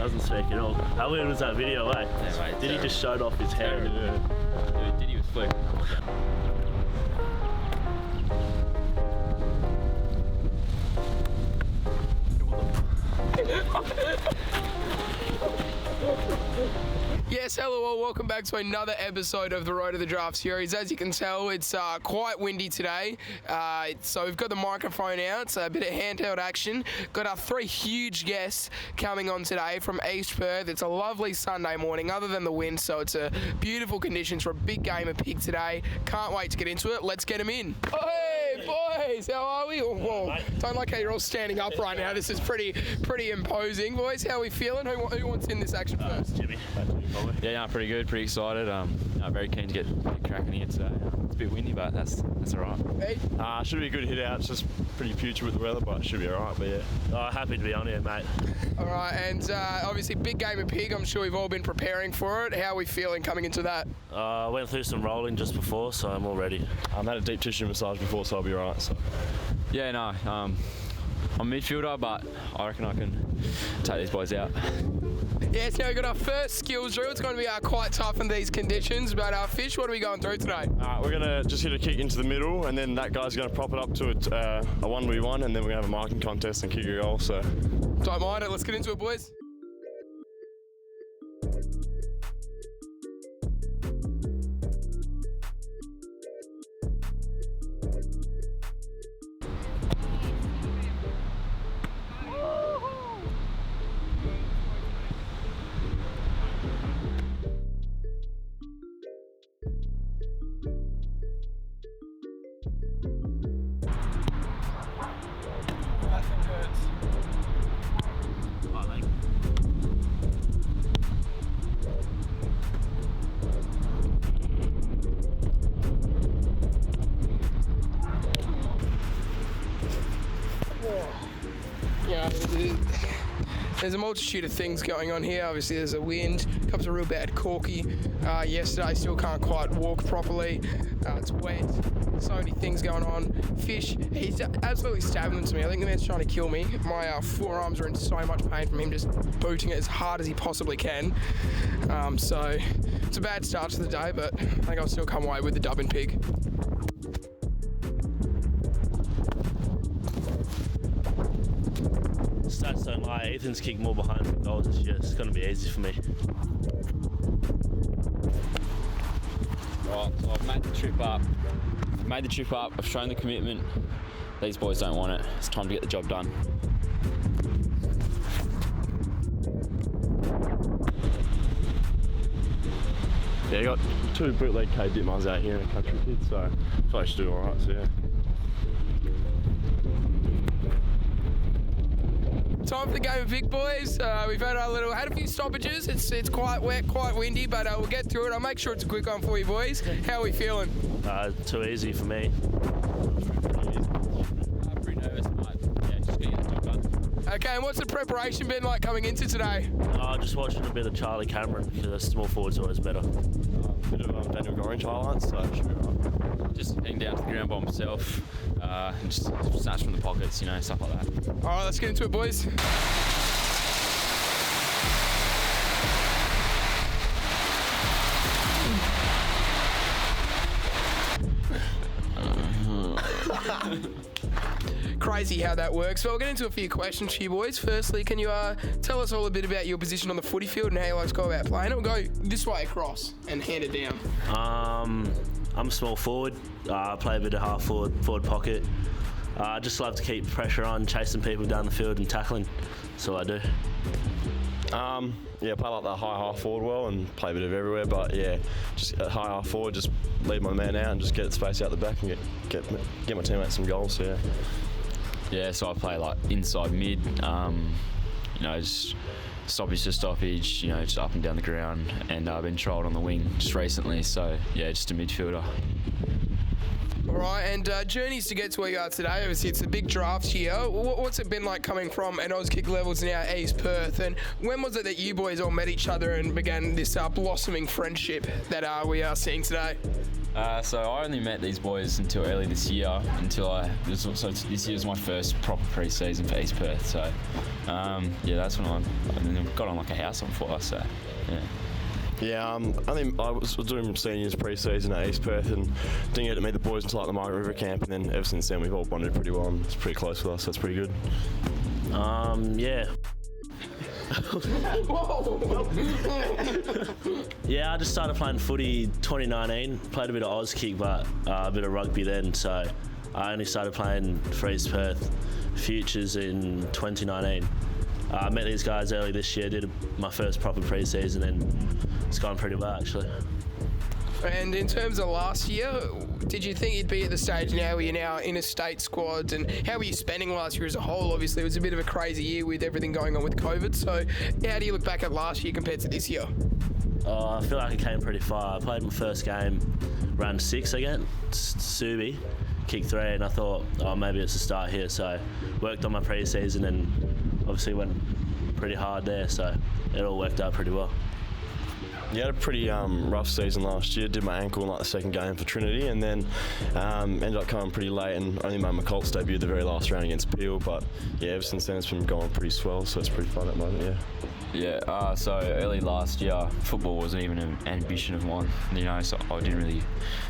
doesn't speak at all. How weird was that video, eh? Yeah, mate, Did he just showed off his hair? Yeah. Did he was flick. Yes, hello all, welcome back to another episode of the Road to the Draft series. As you can tell, it's quite windy today, so we've got the microphone out, so a bit of handheld action. Got our three huge guests coming on today from East Perth. It's a lovely Sunday morning, other than the wind, so it's a beautiful conditions for a big game of pig today. Can't wait to get into it. Let's get them in. Hey, boys, how are we? Oh, whoa. Don't like how you're all standing up right now. This is pretty imposing. Boys, how are we feeling? Who wants in this action first? Jimmy. Yeah, pretty good, pretty excited. Very keen to get cracking here today. It's a bit windy, but that's all right. Hey. Should be a good hit out. It's just pretty putrid with the weather, but it should be all right. But yeah, Happy to be on here, mate. All right, and obviously big game of pig. I'm sure we've all been preparing for it. How are we feeling coming into that? I went through some rolling just before, so I'm all ready. I've had a deep tissue massage before, so I'll be all right. So. Yeah, no, I'm midfielder, but I reckon I can take these boys out. Yeah, so we've got our first skills drill. It's going to be quite tough in these conditions, but Fish, what are we going through today? We're going to just hit a kick into the middle, and then that guy's going to prop it up to a 1v1, and then we're going to have a marking contest and kick a goal. So don't mind it. Let's get into it, boys. There's a multitude of things going on here. Obviously there's a wind, comes a real bad corky. Yesterday still can't quite walk properly. It's wet, so many things going on. Fish, he's absolutely stabbing them to me. I think the man's trying to kill me. My forearms are in so much pain from him just booting it as hard as he possibly can. So it's a bad start to the day, but I think I'll still come away with the dub and pig. Stats don't lie. Ethan's kicked more behind than goals this year. It's going to be easy for me. Right, so I've made the trip up. I've shown the commitment. These boys don't want it. It's time to get the job done. yeah, got 2 bootleg K Ditmars out here in a country kid, so I should do all right. So yeah. Time for the game of pig, boys. We've had a few stoppages. It's quite wet, quite windy, but we'll get through it. I'll make sure it's a quick one for you, boys. How are we feeling? Too easy for me. Pretty nervous, but yeah, just gonna get the job done. Okay, and what's the preparation been like coming into today? Just watching a bit of Charlie Cameron, because small forward's always better. Bit of Daniel Gorringe highlights, so it should be all right. Just heading down to the ground by myself, and just snatch from the pockets, stuff like that. All right, let's get into it, boys. Crazy how that works. So I'll get into a few questions for you boys. Firstly, can you tell us all a bit about your position on the footy field and how you like to go about playing it? We'll go this way across and hand it down. I'm a small forward. I play a bit of half forward pocket. I just love to keep pressure on, chasing people down the field and tackling. That's all I do. Yeah, play like the high half forward well and play a bit of everywhere, but yeah, just at high half forward, just lead my man out and just get space out the back and get my teammates some goals. So, yeah. Yeah, so I play like inside mid, just stoppage to stoppage, just up and down the ground, and I've been trialled on the wing just recently, so yeah, just a midfielder. All right, and journeys to get to where you are today. Obviously, it's a big draft year. What's it been like coming from an Auskick levels now East Perth? And when was it that you boys all met each other and began this blossoming friendship that we are seeing today? So I only met these boys until early this year. This year was my first proper pre-season for East Perth. So that's when I got on like a house on for us. So yeah. Yeah, I think I was doing seniors pre-season at East Perth and didn't get to meet the boys until like the Margaret River camp, and then ever since then we've all bonded pretty well and it's pretty close with us, so it's pretty good. Yeah. Yeah, I just started playing footy 2019, played a bit of Oz kick but a bit of rugby then, so I only started playing for East Perth Futures in 2019. I met these guys early this year, did my first proper pre-season, and it's gone pretty well actually. And in terms of last year, did you think you'd be at the stage now where you're now in a state squad, and how were you spending last year as a whole? Obviously it was a bit of a crazy year with everything going on with COVID, so how do you look back at last year compared to this year? I feel like I came pretty far. I played my first game round 6 against Subi, kick 3, and I thought, maybe it's a start here, so worked on my pre-season and obviously went pretty hard there, so it all worked out pretty well. Yeah, had a pretty rough season last year. Did my ankle in like the second game for Trinity, and then ended up coming pretty late and only made my Colts debut the very last round against Peel. But yeah, ever since then it's been going pretty swell, so it's pretty fun at the moment. Yeah. Yeah, so early last year, football wasn't even an ambition of mine, so I didn't really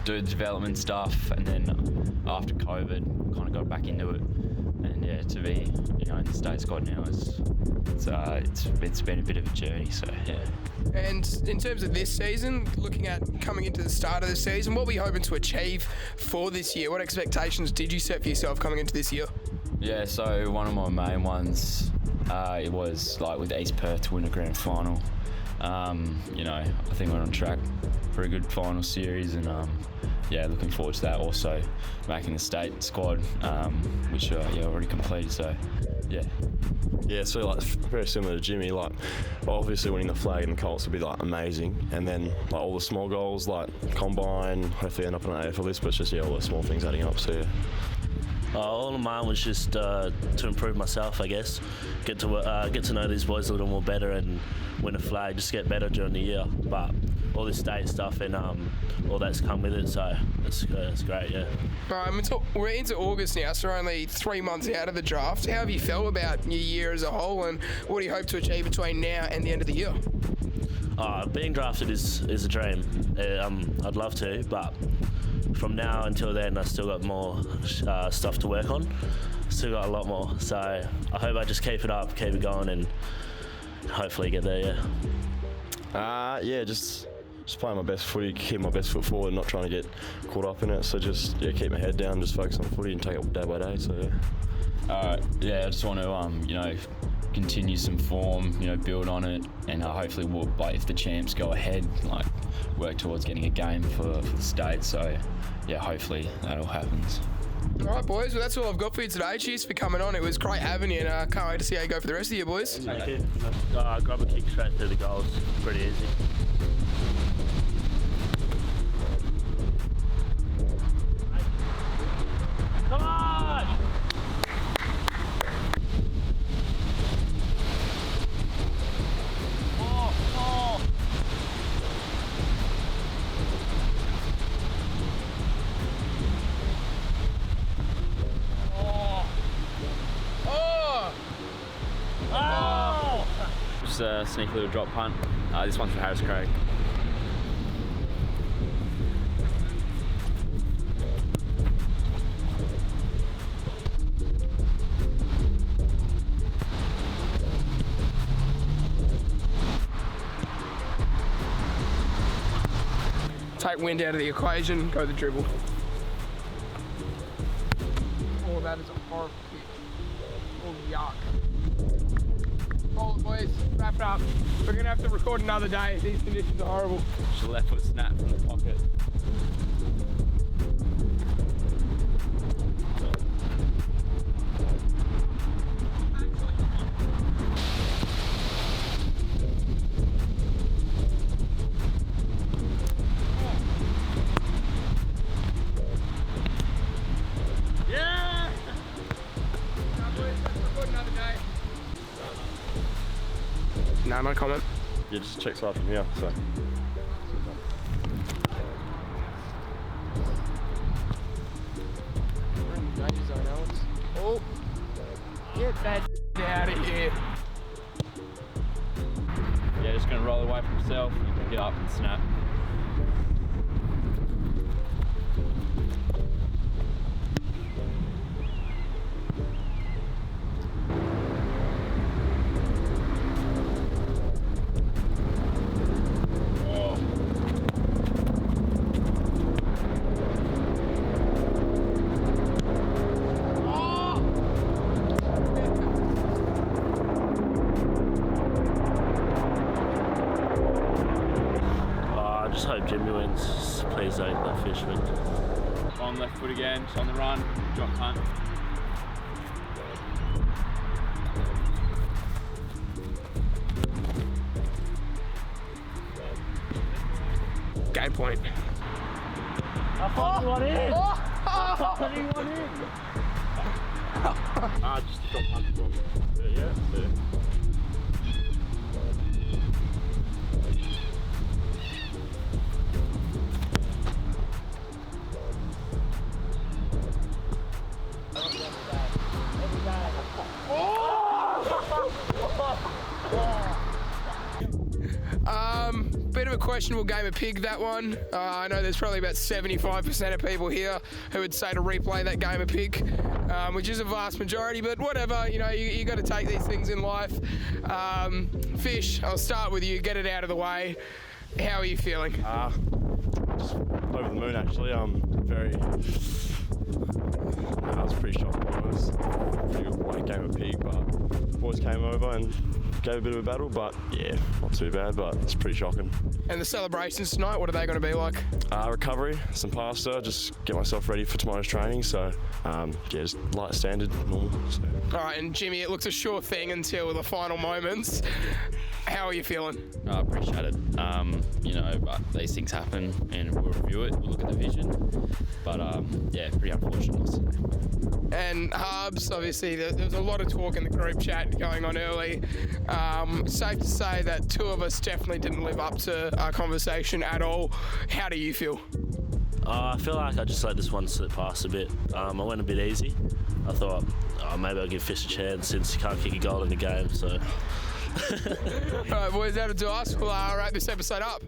do the development stuff, and then after COVID, kind of got back into it, and yeah, to be, in the state squad now, it's been a bit of a journey, so yeah. And in terms of this season, looking at coming into the start of the season, what were you hoping to achieve for this year? What expectations did you set for yourself coming into this year? Yeah, so one of my main ones, it was like with East Perth to win a grand final. I think we're on track for a good final series, and looking forward to that. Also making the state squad, which already completed. So yeah. Yeah, so like very similar to Jimmy, like obviously winning the flag and the Colts would be like amazing, and then like all the small goals like combine, hopefully end up on an AFL list, but it's just all the small things adding up. So yeah. All of mine was just to improve myself, I guess. Get to know these boys a little more better and win a flag, just get better during the year. But all this state stuff and all that's come with it, so it's great, yeah. We're into August now, so we're only 3 months out of the draft. How have you felt about your year as a whole, and what do you hope to achieve between now and the end of the year? Being drafted is a dream. I'd love to, but from now until then, I've still got more stuff to work on. Still got a lot more, so I hope I just keep it up, keep it going, and hopefully get there, yeah. Just playing my best footy, keep my best foot forward, not trying to get caught up in it. So just keep my head down, just focus on footy and take it day by day. So yeah. I just want to continue some form, build on it, and hopefully we'll, if the champs go ahead, work towards getting a game for the state. So yeah, hopefully that all happens. All right, boys. Well, that's all I've got for you today. Cheers for coming on. It was great having you, and I can't wait to see how you go for the rest of the year, boys. Thank you. Grab a kick straight through the goals. Pretty easy. Come on! Oh. Just a sneaky little drop punt. This one's for Harris Craig. Take wind out of the equation, go the dribble. Oh, that is a horrible kick. Oh, yuck. Hold it, boys. Wrap it up. We're going to have to record another day. These conditions are horrible. Just a left foot snap from the pocket. No comment. Yeah, just check side from here. So. that out of here. Yeah, just going to roll away from himself and pick it up and snap. I just hope Jimmy wins. Please don't let Fish win. On left foot again, just on the run, drop punt. Game point. I finally won in! I finally won in! Just drop punt. Yeah. Bit of a questionable game of pig, that one. I know there's probably about 75% of people here who would say to replay that game of pig, which is a vast majority, but whatever, you got to take these things in life. Fish, I'll start with you, get it out of the way. How are you feeling? Just over the moon, actually. I was pretty shocked. It was a pretty good game of pig, but boys came over and gave a bit of a battle, but yeah, not too bad, but it's pretty shocking. And the celebrations tonight, what are they going to be like? Recovery, some pasta, just get myself ready for tomorrow's training, so just light standard, normal. So. All right, and Jimmy, it looks a sure thing until the final moments. How are you feeling? I appreciate it. But these things happen and we'll review it, we'll look at the vision. But pretty unfortunate loss today. And Harbs, obviously, there was a lot of talk in the group chat going on early. Safe to say that two of us definitely didn't live up to our conversation at all. How do you feel? I feel like I just let this one slip past a bit. I went a bit easy. I thought, maybe I'll give Fish a chance since he can't kick a goal in the game. So. All right, boys, that'll do us. We'll wrap this episode up.